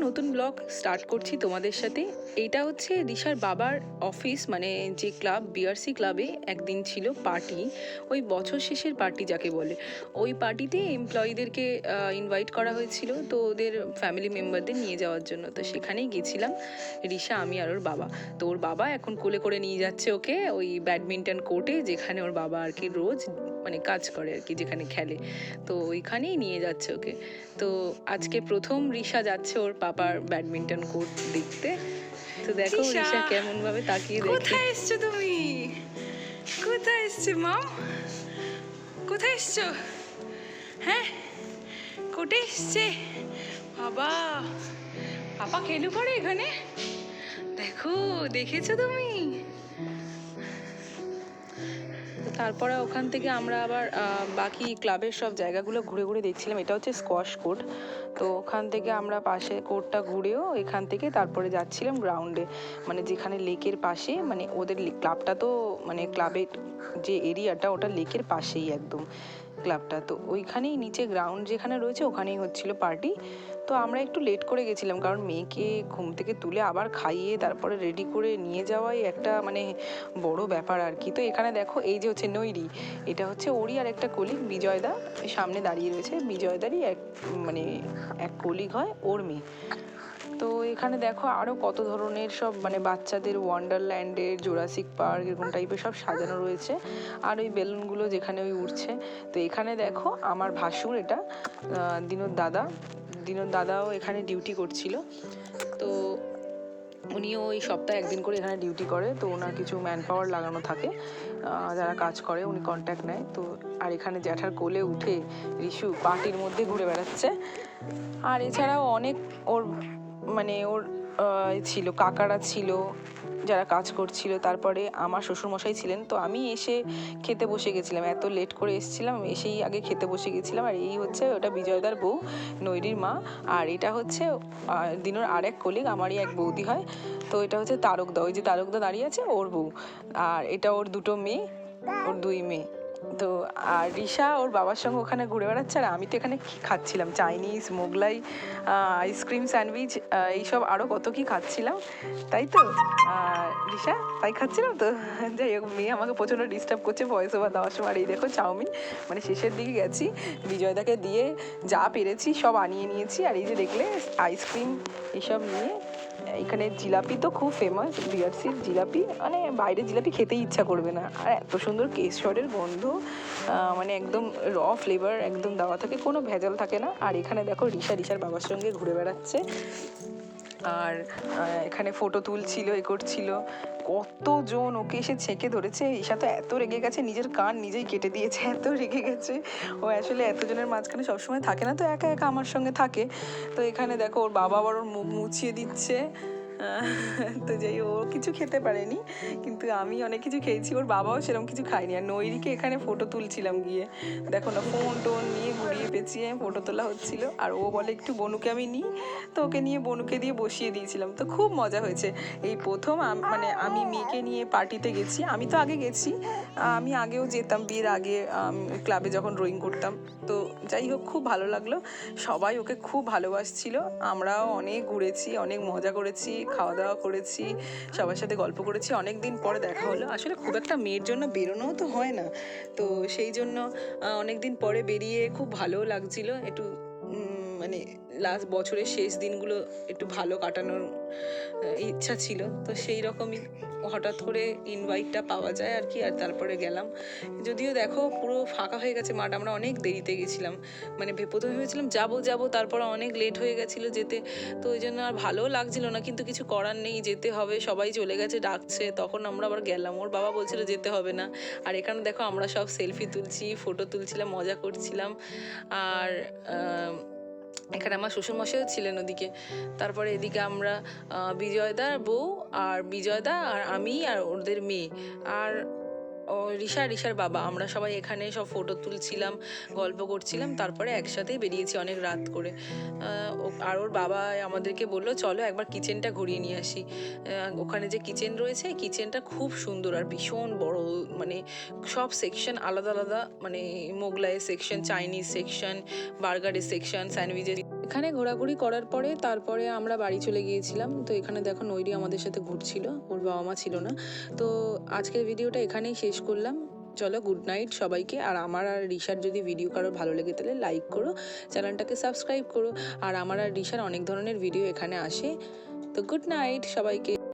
নতুন blog start করছি তোমাদের সাথে। এইটা হচ্ছে রিশার বাবার অফিস, মানে যে ক্লাব বিআরসি ক্লাবে একদিন ছিল পার্টি, ওই বছর শেষের পার্টি যাকে বলে। ওই পার্টিতে এমপ্লয়ীদেরকে ইনভাইট করা হয়েছিল, তো ওদের ফ্যামিলি মেম্বারদের নিয়ে যাওয়ার জন্য। তো সেখানেই গেছিলাম রিশা, আমি আর ওর বাবা। তো ওর বাবা এখন কোলে করে নিয়ে যাচ্ছে ওকে ওই ব্যাডমিন্টন কোর্টে, যেখানে ওর বাবা আর কি রোজ মানে কাজ করে আর কি, যেখানে খেলে, তো ওইখানেই নিয়ে যাচ্ছে ওকে। তো আজকে প্রথম রিশা যাচ্ছে ওর পাপার ব্যাডমিন্টন কোর্ট দেখতে। তো দেখো রিশা কেমন ভাবে তাকিয়ে দেখে। কোথায় এসছো তুমি? কোথায় এসছো মাম? কোথায় এসছো? হ্যাঁ, কোটে এসছে বাবা। পাপা খেলু করে এখানে, দেখো, দেখেছো তুমি? তারপরে ওখান থেকে আমরা আবার বাকি ক্লাবের সব জায়গাগুলো ঘুরে ঘুরে দেখছিলাম। এটা হচ্ছে স্কোয়াশ কোর্ট, তো ওখান থেকে আমরা পাশে কোর্টটা ঘুরেও এখান থেকে তারপরে যাচ্ছিলাম গ্রাউন্ডে, মানে যেখানে লেকের পাশে, মানে ওদের ক্লাবটা তো মানে ক্লাবের যে এরিয়াটা ওটা লেকের পাশেই একদম ক্লাবটা। তো ওইখানেই নিচে গ্রাউন্ড যেখানে রয়েছে ওখানেই হচ্ছিল পার্টি। তো আমরা একটু লেট করে গেছিলাম, কারণ মেয়েকে ঘুম থেকে তুলে আবার খাইয়ে তারপরে রেডি করে নিয়ে যাওয়াই একটা মানে বড় ব্যাপার আর কি। তো এখানে দেখো এই যে হচ্ছে নৈরি, এটা হচ্ছে ওরই আর একটা কলিগ বিজয়দা সামনে দাঁড়িয়ে রয়েছে। বিজয়দারই এক মানে এক কলিগ হয় ওর মেয়ে। তো এখানে দেখো আরও কত ধরনের সব মানে বাচ্চাদের ওয়ান্ডারল্যান্ডের, জোরাসিক পার্ক এরকম টাইপের সব সাজানো রয়েছে। আর ওই বেলুনগুলো যেখানে ওই উঠছে। তো এখানে দেখো আমার ভাসুর, এটা দিনোর দাদাও এখানে ডিউটি করছিল। তো উনিও ওই সপ্তাহে একদিন করে এখানে ডিউটি করে, তো ওনার কিছু ম্যান পাওয়ার লাগানো থাকে যারা কাজ করে, উনি কন্ট্যাক্ট নেয়। তো আর এখানে জ্যাঠার কোলে উঠে রিশু পার্টির মধ্যে ঘুরে বেড়াচ্ছে। আর এছাড়াও অনেক ওর মানে ওর ছিল, কাকারা ছিল যারা কাজ করছিল, তারপরে আমার শ্বশুরমশাই ছিলেন। তো আমি এসে খেতে বসে গেছিলাম, এত লেট করে এসেছিলাম, এসেই আগে খেতে বসে গেছিলাম। আর এই হচ্ছে ওটা বিজয়দার বউ, নৈরির মা। আর এটা হচ্ছে দিনোর আর এক কলিগ, আমারই এক বৌদি হয়। তো এটা হচ্ছে তারকদা, ওই যে তারকদা দাঁড়িয়ে আছে ওর বউ। আর এটা ওর দুটো মেয়ে, ওর দুই মেয়ে। তো আর রিশা ওর বাবার সঙ্গে ওখানে ঘুরে বেড়াচ্ছে, আর আমি তো এখানে খাচ্ছিলাম চাইনিজ, মোগলাই, আইসক্রিম, স্যান্ডউইচ, এইসব আরও কত কি খাচ্ছিলাম, তাই তো। আর রিশা তাই খাচ্ছিলাম তো। যাই হোক, মেয়ে আমাকে প্রচণ্ড ডিস্টার্ব করছে ভয়েস ওভার দেওয়ার সময়। আর এই দেখো চাউমিন, মানে শেষের দিকে গেছি, বিজয়দাকে দিয়ে যা পেরেছি সব আনিয়ে নিয়েছি। আর এই যে দেখলে আইসক্রিম এইসব নিয়ে, এখানে জিলাপি তো খুব ফেমাস, বিআরসির জিলাপি, মানে বাইরে জিলাপি খেতেই ইচ্ছা করবে না। আর এত সুন্দর কেশরের গন্ধ, মানে একদম র ফ্লেভার একদম দেওয়া থাকে, কোনো ভেজাল থাকে না। আর এখানে দেখো রিশার বাবার সঙ্গে ঘুরে বেড়াচ্ছে, আর এখানে ফটো তুলছিল, এ করছিল। কতজন ওকে এসে ছেঁকে ধরেছে। ঈশা তো এত রেগে গেছে, নিজের কান নিজেই কেটে দিয়েছে, এত রেগে গেছে। ও আসলে এতজনের মাঝখানে সবসময় থাকে না, তো একা একা আমার সঙ্গে থাকে। তো এখানে দেখো ওর বাবা আবার ওর মুখ মুছিয়ে দিচ্ছে। তো যাই, ও কিছু খেতে পারেনি, কিন্তু আমি অনেক কিছু খেয়েছি, ওর বাবাও সেরকম কিছু খায়নি। আর নৈরিকে এখানে ফটো তুলছিলাম গিয়ে, দেখো না, ফোন টোন নিয়ে ঘুরিয়ে পেঁচিয়ে ফটো তোলা হচ্ছিল। আর ও বলে একটু বনুকে আমি নিই, তো ওকে নিয়ে বনুকে দিয়ে বসিয়ে দিয়েছিলাম। তো খুব মজা হয়েছে। এই প্রথম মানে আমি মেয়েকে নিয়ে পার্টিতে গেছি। আমি তো আগে গেছি, আমি আগেও যেতাম বিয়ের আগে ক্লাবে যখন ড্রয়িং করতাম। তো যাই হোক, খুব ভালো লাগলো, সবাই ওকে খুব ভালোবাসছিল। আমরাও অনেক ঘুরেছি, অনেক মজা করেছি, খাওয়া দাওয়া করেছি, সবার সাথে গল্প করেছি। অনেক দিন পরে দেখা হলো, আসলে খুব একটা মেয়ের জন্য বেরোনোও তো হয় না, তো সেই জন্য অনেক দিন পরে বেরিয়ে খুব ভালোও লাগছিল। একটু মানে লাস্ট বছরের শেষ দিনগুলো একটু ভালো কাটানোর ইচ্ছা ছিল, তো সেই রকমই হঠাৎ করে ইনভাইটটা পাওয়া যায় আর কি। আর তারপরে গেলাম, যদিও দেখো পুরো ফাঁকা হয়ে গেছে মাঠ, আমরা অনেক দেরিতে গেছিলাম। মানে প্রথমে ভেবেছিলাম যাবো, তারপর অনেক লেট হয়ে গেছিলো যেতে, তো ওই জন্য আর ভালোও লাগছিল না, কিন্তু কিছু করার নেই, যেতে হবে, সবাই চলে গেছে ডাকছে, তখন আমরা আবার গেলাম। ওর বাবা বলছিল যেতে হবে না। আর এখানে দেখো আমরা সব সেলফি তুলছি, ফটো তুলছিলাম, মজা করছিলাম। আর এখানে আমার শ্বশুরমশাইও ছিলেন ওদিকে। তারপরে এদিকে আমরা বিজয়দার বউ আর বিজয়দা আর আমি আর ওদের মেয়ে আর ও রিশার বাবা, আমরা সবাই এখানে সব ফটো তুলছিলাম, গল্প করছিলাম। তারপরে একসাথেই বেরিয়েছি অনেক রাত করে। আর ওর বাবা আমাদেরকে বললো চলো একবার কিচেনটা ঘুরিয়ে নিয়ে আসি। ওখানে যে কিচেন রয়েছে, কিচেনটা খুব সুন্দর আর ভীষণ বড়, মানে সব সেকশন আলাদা আলাদা, মানে মোগলাই সেকশন, চাইনিজ সেকশন, বার্গারের সেকশন, স্যান্ডউইচের। এখানে ঘোরাঘুরি করার পরে তারপরে আমরা বাড়ি চলে গিয়েছিলাম। তো এখানে দেখো নৈরি আমাদের সাথে ঘুরছিল, ওর বাবা মা ছিল না। তো আজকের ভিডিওটা এখানেই শেষ করলাম। চলো, গুড নাইট সবাইকে। আর আমার আর রিশার যদি ভিডিও কারোর ভালো লেগে তাহলে লাইক করো, চ্যানেলটাকে সাবস্ক্রাইব করো। আর আমার আর রিশার অনেক ধরনের ভিডিও এখানে আসে। তো গুড নাইট সবাইকে।